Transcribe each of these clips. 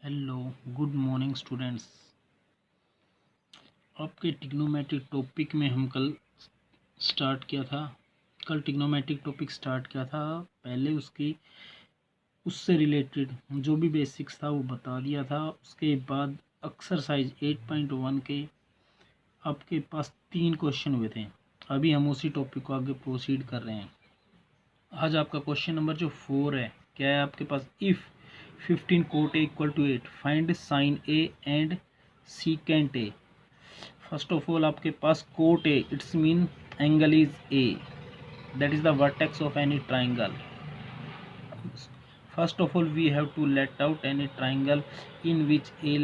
Hello, good morning students. आपके trigonometric topic में हम कल ट्रिग्नोमेट्रिक टॉपिक स्टार्ट किया था। पहले उससे रिलेटेड जो भी बेसिक्स था वो बता दिया था। उसके बाद एक्सरसाइज 8.1 के आपके पास 3 क्वेश्चन हुए थे। अभी हम उसी टॉपिक को आगे प्रोसीड कर रहे हैं। आज आपका क्वेश्चन नंबर जो 4 है, क्या है आपके पास, if 15 cot A equal to 8 find sine A and secant A। First of all आपके पास cot A, it's mean angle is A, that is the vertex of any triangle. First of all we have to let out any triangle in which A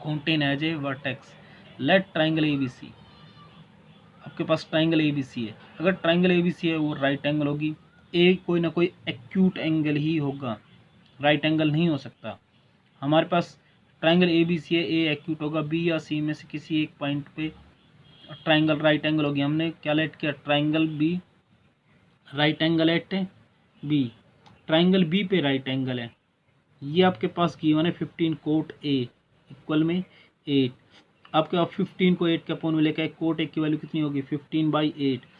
contain as a vertex. Let triangle ABC, आपके पास triangle ABC है। अगर triangle ABC है वो right angle होगी। ए कोई ना कोई acute angle ही होगा, राइट एंगल नहीं हो सकता। हमारे पास ट्राइंगल ABC है, ए एक्यूट होगा, बी या सी में से किसी एक पॉइंट पे ट्राइंगल राइट एंगल होगी। हमने क्या लेट किया, triangle B right angle at B, triangle B पे राइट एंगल है। ये आपके पास गिवन है 15 कोट ए इक्वल में 8। आपके पास 15 को 8 के अपोन में लेकर कोट ए की वैल्यू कितनी होगी, 15/8।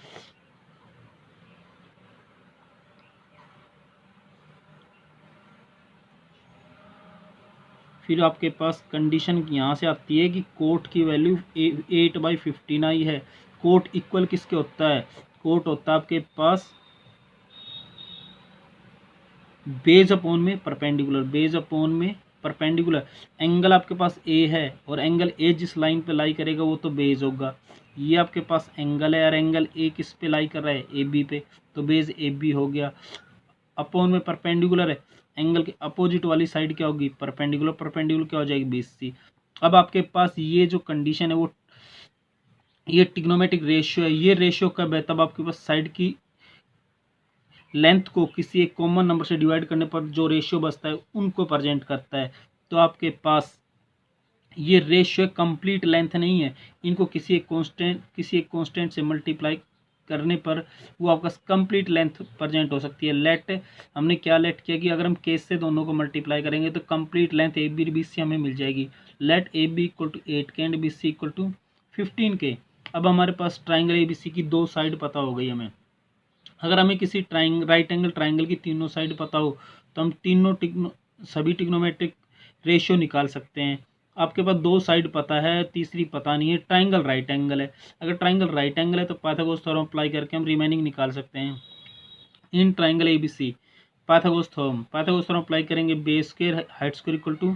फिर आपके पास कंडीशन यहाँ से आती है कि कोट की वैल्यू 8/15 आई है। कोट इक्वल किसके होता है, कोट होता है आपके पास बेस अपॉन में परपेंडिकुलर, बेस अपॉन में परपेंडिकुलर। एंगल आपके पास ए है और एंगल ए जिस लाइन पे लाई करेगा वो तो बेस होगा। ये आपके पास एंगल है और एंगल ए किस पे लाई कर रहा है, ए बी पे, तो बेस ए बी हो गया। अपॉन में परपेंडिकुलर है, एंगल के अपोजिट वाली साइड क्या होगी, परपेंडिकुलर, परपेंडिकुलर क्या हो जाएगी, BC। अब आपके पास ये जो कंडीशन है वो ये ट्रिग्नोमेट्रिक रेशियो है। ये रेशियो कब है, तब आपके पास साइड की लेंथ को किसी एक कॉमन नंबर से डिवाइड करने पर जो रेशियो बचता है उनको प्रेजेंट करता है। तो आपके पास ये रेशियो कंप्लीट लेंथ नहीं है, इनको किसी एक कांस्टेंट से मल्टीप्लाई करने पर वो आपका कंप्लीट लेंथ प्रेजेंट हो सकती है। लेट हमने क्या लेट किया कि अगर हम केस से दोनों को मल्टीप्लाई करेंगे तो complete length A B BC हमें मिल जाएगी। Let A B equal to 8 के एंड BC इक्वल टू 15 के। अब हमारे पास ट्राइंगल ABC की दो साइड पता हो गई हमें। अगर हमें किसी राइट एंगल ट्राइंगल की तीनों साइड पता हो तो हम सभी ट्रिग्नोमेट्रिक रेशियो निकाल सकते हैं। आपके पास दो साइड पता है, तीसरी पता नहीं है, ट्राइंगल राइट एंगल है। अगर ट्राइंगल राइट एंगल है तो पाइथागोरस थ्योरम अप्लाई करके हम रिमेनिंग निकाल सकते हैं। In triangle ABC Pythagoras theorem apply करेंगे, base square height square equal to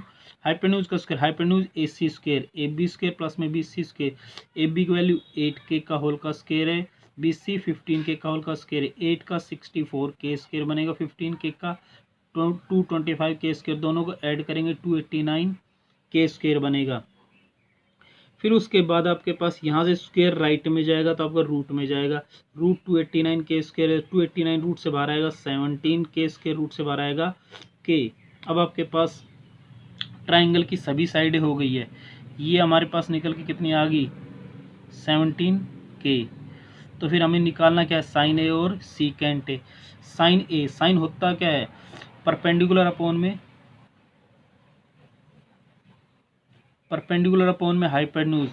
hypotenuse का square, hypotenuse AC square, AB square plus में BC स्क्वायर। AB की वैल्यू 8K का होल का स्क्वायर है, BC 15K का होल का स्क्वायर है। 8 का 64K स्क्वायर बनेगा, 15K का 225K स्क्वायर, दोनों को ऐड करेंगे 289K स्क्वायर बनेगा। फिर उसके बाद आपके पास यहाँ से स्क्वायर राइट में जाएगा तो आपका रूट में जाएगा। रूट 289K स्क्वायर है, 289 रूट से बाहर आएगा 17K स्क्वायर, रूट से बाहर आएगा K। अब आपके पास ट्राइंगल की सभी साइडें हो गई है। ये हमारे पास निकल के कितनी आ गई, 17K। तो फिर हमें निकालना क्या है, साइन ए और secant A. Sine A, sine होता क्या है, परपेंडिकुलर अपॉन में हाइपोटेन्यूज,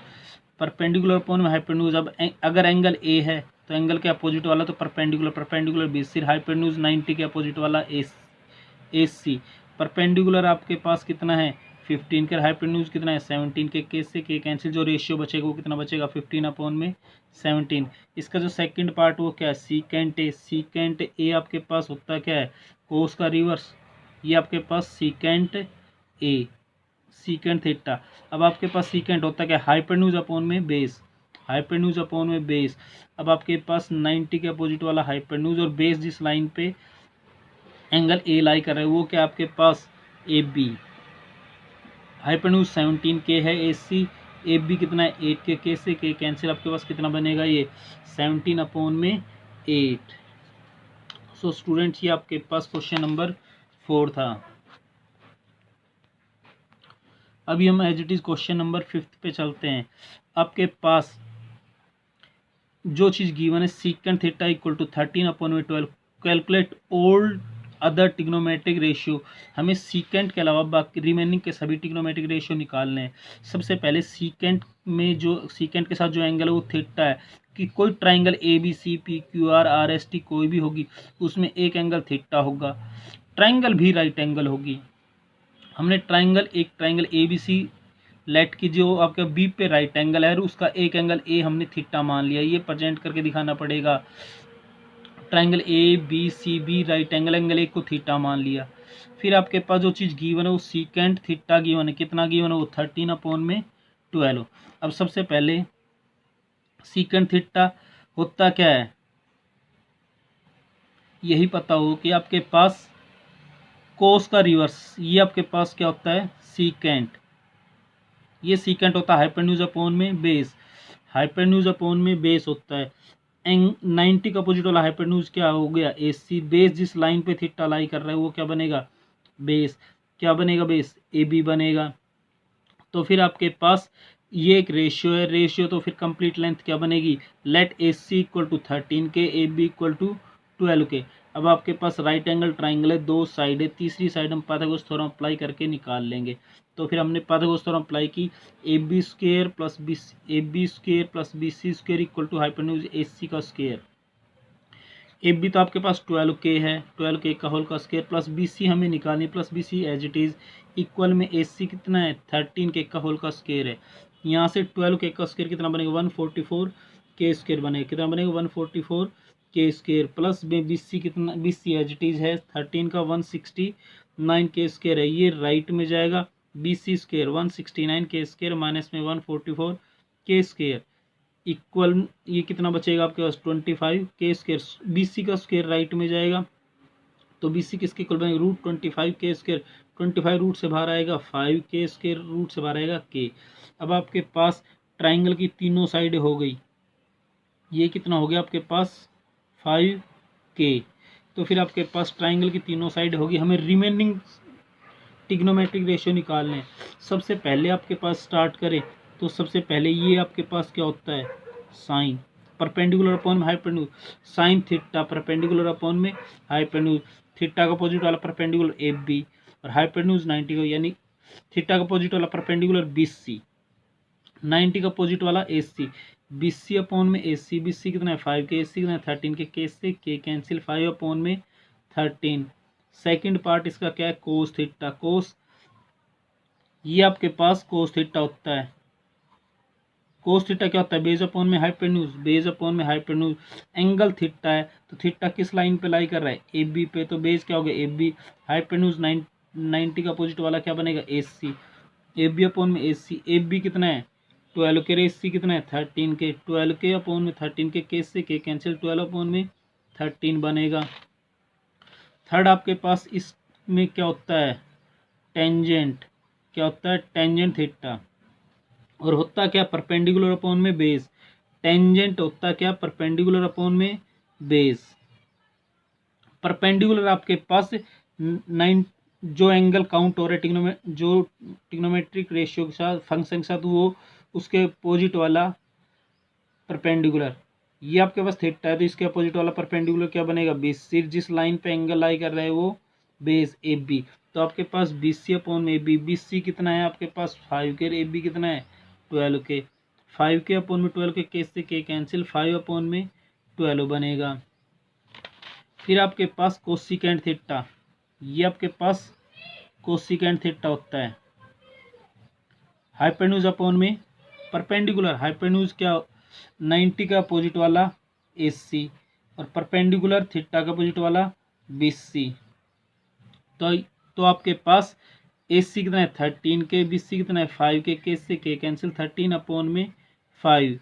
परपेंडिकुलर अपॉन में हाइपोटेन्यूज। अब अगर एंगल ए है तो एंगल के अपोजिट वाला तो परपेंडिकुलर BC, हाइपोटेन्यूज 90 के अपोजिट वाला AC। परपेंडिकुलर आपके पास कितना है, 15 के, हाइपोटेन्यूज कितना है, 17 के। केस से के कैंसिल, जो रेशियो बचेगा वो कितना बचेगा, 15 अपॉन में 17। इसका जो सेकंड पार्ट वो क्या है, सीकेंट ए। सीकेंट ए आपके पास होता क्या है, कोस का रिवर्स, ये आपके पास सीकेंट ए, सीकेंट थीटा। अब आपके पास सीकेंट होता क्या है, हाइपोटेन्यूज अपॉन में बेस, हाइपोटेन्यूज अपॉन में बेस। अब आपके पास 90 के अपोजिट वाला हाइपोटेन्यूज और बेस जिस लाइन पे एंगल ए लाई कर रहे हैं वो क्या आपके पास AB। हाइपोटेन्यूज 17K है, AC AB कितना है 8K, K से K कैंसिल, आपके पास कितना बनेगा, ये 17 अपॉन में 8। सो स्टूडेंट्स ये आपके पास क्वेश्चन नंबर 4 था। अभी हम as it is question number 5 पे चलते हैं। आपके पास जो चीज़ गिवन है, secant theta equal to 13 upon में 12, calculate all other trigonometric ratio, हमें सीकेंट के अलावा बाकी रिमेनिंग के सभी टिग्नोमेट्रिक रेशियो निकालने हैं। सबसे पहले सीकेंट में जो सीकेंट के साथ जो एंगल है वो थीटा है, कि कोई triangle A B C P Q R R S T कोई भी होगी उसमें एक एंगल थीटा होगा, ट्राइंगल भी राइट एंगल होगी। हमने एक triangle A B C let की जो आपका बी पे राइट एंगल है, उसका एक एंगल ए हमने थीटा मान लिया, ये प्रेजेंट करके दिखाना पड़ेगा। Triangle A B C B right angle एक को थीटा मान लिया। फिर आपके पास जो चीज़ गिवन है वो सीकेंट थीटा गिवन है, कितना गिवन है वो 13/12। अब सबसे पहले सीकेंट थीटा होता क्या है यही पता हो कि आपके पास कोस का रिवर्स, ये आपके पास क्या होता है सीकेंट, ये सीकेंट होता है हाइपोटेन्यूज अपॉन में बेस, हाइपोटेन्यूज अपॉन में बेस होता है। 90 का अपोजिट वाला हाइपोटेन्यूज क्या हो गया AC, बेस जिस लाइन पे थीटा लाई कर रहा है वो क्या बनेगा बेस, क्या बनेगा बेस AB बनेगा। तो फिर आपके पास ये एक रेशियो है, रेशियो तो फिर कंप्लीट लेंथ क्या बनेगी, लेट AC इक्वल टू 13 के AB इक्वल टू 12 के। अब आपके पास राइट एंगल ट्राइंगल है, दो साइड है, तीसरी साइड हम पाइथागोरस थ्योरम अप्लाई करके निकाल लेंगे। तो फिर हमने पाइथागोरस थ्योरम अप्लाई की, AB square plus B C square equal to hypotenuse AC का स्क्वायर। AB तो आपके पास 12K है, 12K का होल का स्क्वायर, प्लस BC हमें निकालनी, plus BC as it is equal में AC कितना है 13K का होल का स्क्वायर है। यहाँ से 12K का स्क्वायर कितना बनेगा 144K स्क्वायर बनेगा, कितना बनेगा 144K स्क्वायर, प्लस में BC कितना, BC एज इट इज़ है 13 का 169K स्क्वायर है, ये राइट में जाएगा BC square 169K square minus में 144K स्क्वायर इक्वल, ये कितना बचेगा आपके पास 25K स्क्वायर, BC का स्क्वायर राइट में जाएगा तो BC किसके इक्वल बनेगा √25K स्क्वायर, 25 रूट से बाहर आएगा 5K स्क्वायर, रूट से बाहर आएगा K। अब आपके पास ट्राइंगल की तीनों साइड हो गई, ये कितना हो गया आपके पास 5K। तो फिर आपके पास ट्राइंगल की तीनों साइड होगी, हमें रिमेनिंग टिग्नोमेट्रिक रेशियो निकालने हैं। सबसे पहले आपके पास स्टार्ट करें तो सबसे पहले ये आपके पास क्या होता है साइन, परपेंडिकुलर अपॉन में hypotenuse, sine theta perpendicular upon में हाइपोटेन्यूज, थीटा का अपोजिट वाला परपेंडिकुलर AB और हाइपोटेन्यूज 90 का, यानी थीटा का अपोजिट वाला परपेंडिकुलर BC, 90 का अपोजिट वाला AC, BC अपॉन में AC, BC कितना है 5K, AC कितना है 13K, K से K कैंसिल, 5 अपॉन में 13। सेकंड पार्ट इसका क्या है कोस थीटा, कोस ये आपके पास कोस थीटा होता है, कोस थीटा क्या होता है बेस अपॉन में हाइपोटेन्यूज, बेस अपॉन में हाइपोटेन्यूज, एंगल थीटा है तो थीटा किस लाइन पे लाई कर रहा है AB पे, तो बेस क्या हो गया AB, हाइपोटेन्यूज 90 का अपोजिट वाला क्या बनेगा AC, AB अपॉन में AC, AB कितना है 12K, AC कितना है 13K, 12K अपॉन में 13K, K से K कैंसिल, 12 अपॉन में 13 बनेगा। थर्ड आपके पास इसमें क्या होता है टेंजेंट, क्या होता है टेंजेंट थीटा, और होता क्या परपेंडिकुलर अपॉन में बेस, टेंजेंट होता क्या परपेंडिकुलर अपॉन में बेस। परपेंडिकुलर आपके पास 9 जो एंगल काउंट हो रहा है जो टिग्नोमेट्रिक रेशियो के साथ फंक्शन के साथ वो उसके अपोजिट वाला परपेंडिकुलर, ये आपके पास थीटा है तो इसके अपोजिट वाला परपेंडिकुलर क्या बनेगा बेस, सिर्फ जिस लाइन पे एंगल लाई कर रहा है वो बेस AB। तो आपके पास BC अपॉन में AB, BC कितना है आपके पास 5K, AB कितना है 12K, 5K अपॉन में 12K, K से K कैंसिल, 5 अपॉन में 12 बनेगा। फिर आपके पास कोसिकेंट थीटा, ये आपके पास कोसिकेंट थीटा होता है हाइपोटेन्यूज अपॉन में परपेंडिकुलर, हाइपोटेन्यूज क्या 90 का अपोजिट वाला AC और परपेंडिकुलर थीटा का अपोजिट वाला BC। तो आपके पास AC कितना है 13K, BC कितना है 5K, K से K कैंसिल, 13 अपॉन में 5।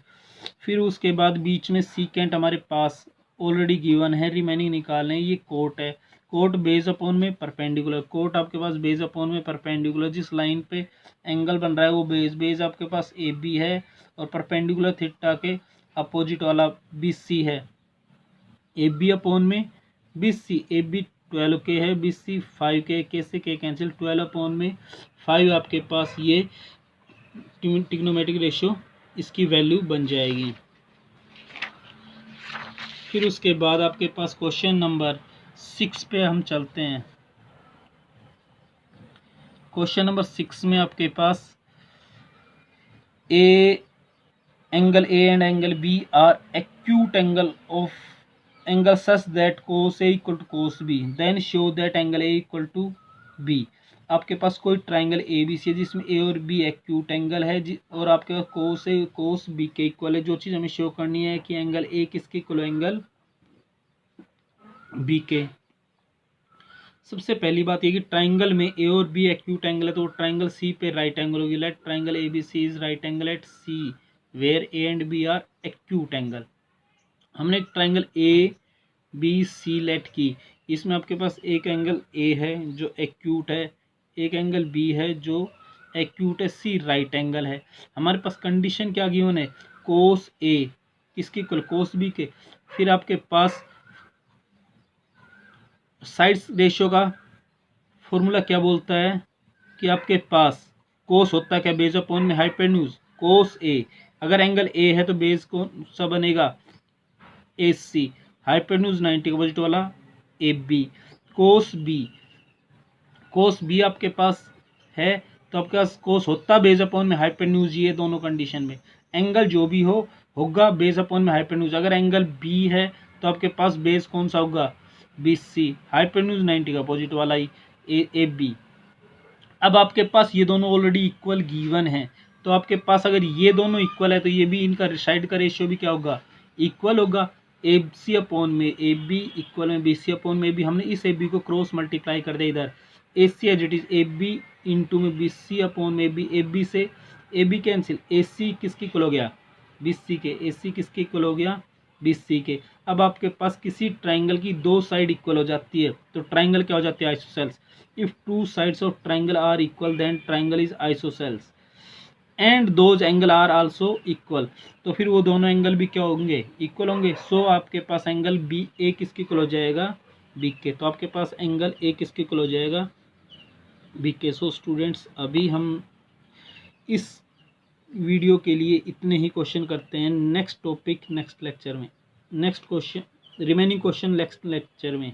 फिर उसके बाद बीच में सीकेंट हमारे पास ऑलरेडी गिवन है, रिमेनिंग निकालने, ये कोट है, कोट बेस अपॉन में परपेंडिकुलर, कोट आपके पास बेस अपॉन में परपेंडिकुलर, जिस लाइन पे एंगल बन रहा है वो बेस, बेस आपके पास AB है और परपेंडिकुलर थीटा के अपोजिट वाला BC है, AB अपॉन में BC, AB 12K है, BC 5K, K से K कैंसिल, 12 अपॉन में 5 आपके पास ये टिग्नोमेट्रिक रेशियो इसकी वैल्यू बन जाएगी। फिर उसके बाद आपके पास क्वेश्चन नंबर 6 पे हम चलते हैं। क्वेश्चन नंबर 6 में आपके पास ए angle A and angle B are acute angle of angle such that cos A equal to cos B, then show that angle A equal to B। आपके पास कोई ट्राइंगल ए बी सी है जिसमें ए और B acute angle है और आपके पास कोस ए कोस B के equal है। जो चीज़ हमें शो करनी है कि एंगल ए किसके इक्वल है, एंगल बी के। सबसे पहली बात ये कि ट्राइंगल में ए और बी एक्यूट एंगल है तो ट्राइंगल सी पे राइट एंगल होगी। Let triangle A B C is right angle at C where A and B are acute angle. हमने एक triangle A B C let की, इसमें आपके पास एक एंगल ए है जो एक्यूट है, एक एंगल बी है जो एक्यूट है, सी राइट एंगल है। हमारे पास कंडीशन क्या गिवन है, कोस ए किसकी इक्वल, कोस बी के। फिर आपके पास साइड्स रेशियो का फॉर्मूला क्या बोलता है कि आपके पास कोस होता है क्या, बेस अपॉन में हाइपोटेन्यूज कोस ए। अगर एंगल ए है तो बेस कौन सा बनेगा, ए सी, हाइपोटेन्यूज 90 का अपोजिट वाला ए बी। कोस बी आपके पास है तो आपके पास कोस होता बेस अपॉन में हाइपोटेन्यूज, ये दोनों कंडीशन में एंगल जो भी होगा बेस अपॉन में हाइपोटेन्यूज। अगर एंगल बी है तो आपके पास बेस कौन सा होगा, बी सी, हाइपोटेन्यूज 90 का अपोजिट वाला ही ए बी। अब आपके पास ये दोनों ऑलरेडी इक्वल गिवन है तो आपके पास अगर ये दोनों इक्वल है तो ये भी इनका साइड का रेशियो भी क्या होगा, इक्वल होगा। ए सी अपॉन में ए बी इक्वल में बी सी अपॉन में बी। हमने इस ए बी को क्रॉस मल्टीप्लाई कर दिया इधर, A C as it is A B into में बी सी अपॉन में बी। ए बी से ए बी कैंसिल, ए सी किसकी इक्वल हो गया, बी सी के, ए सी किसकी इक्वल हो गया, बी सी के। अब आपके पास किसी ट्राइंगल की दो साइड इक्वल हो जाती है तो ट्राइंगल क्या हो जाती है, isosceles. If two sides of triangle are equal then triangle is isosceles and those angle are also equal. तो फिर वो दोनों एंगल भी क्या होंगे, इक्वल होंगे। सो आपके पास एंगल बी ए किसकी इक्वल हो जाएगा, बी के। तो आपके पास एंगल ए किसकी इक्वल हो जाएगा, बी के। सो स्टूडेंट्स अभी हम इस वीडियो के लिए इतने ही क्वेश्चन करते हैं। नेक्स्ट टॉपिक नेक्स्ट लेक्चर में, next question remaining question next lecture में।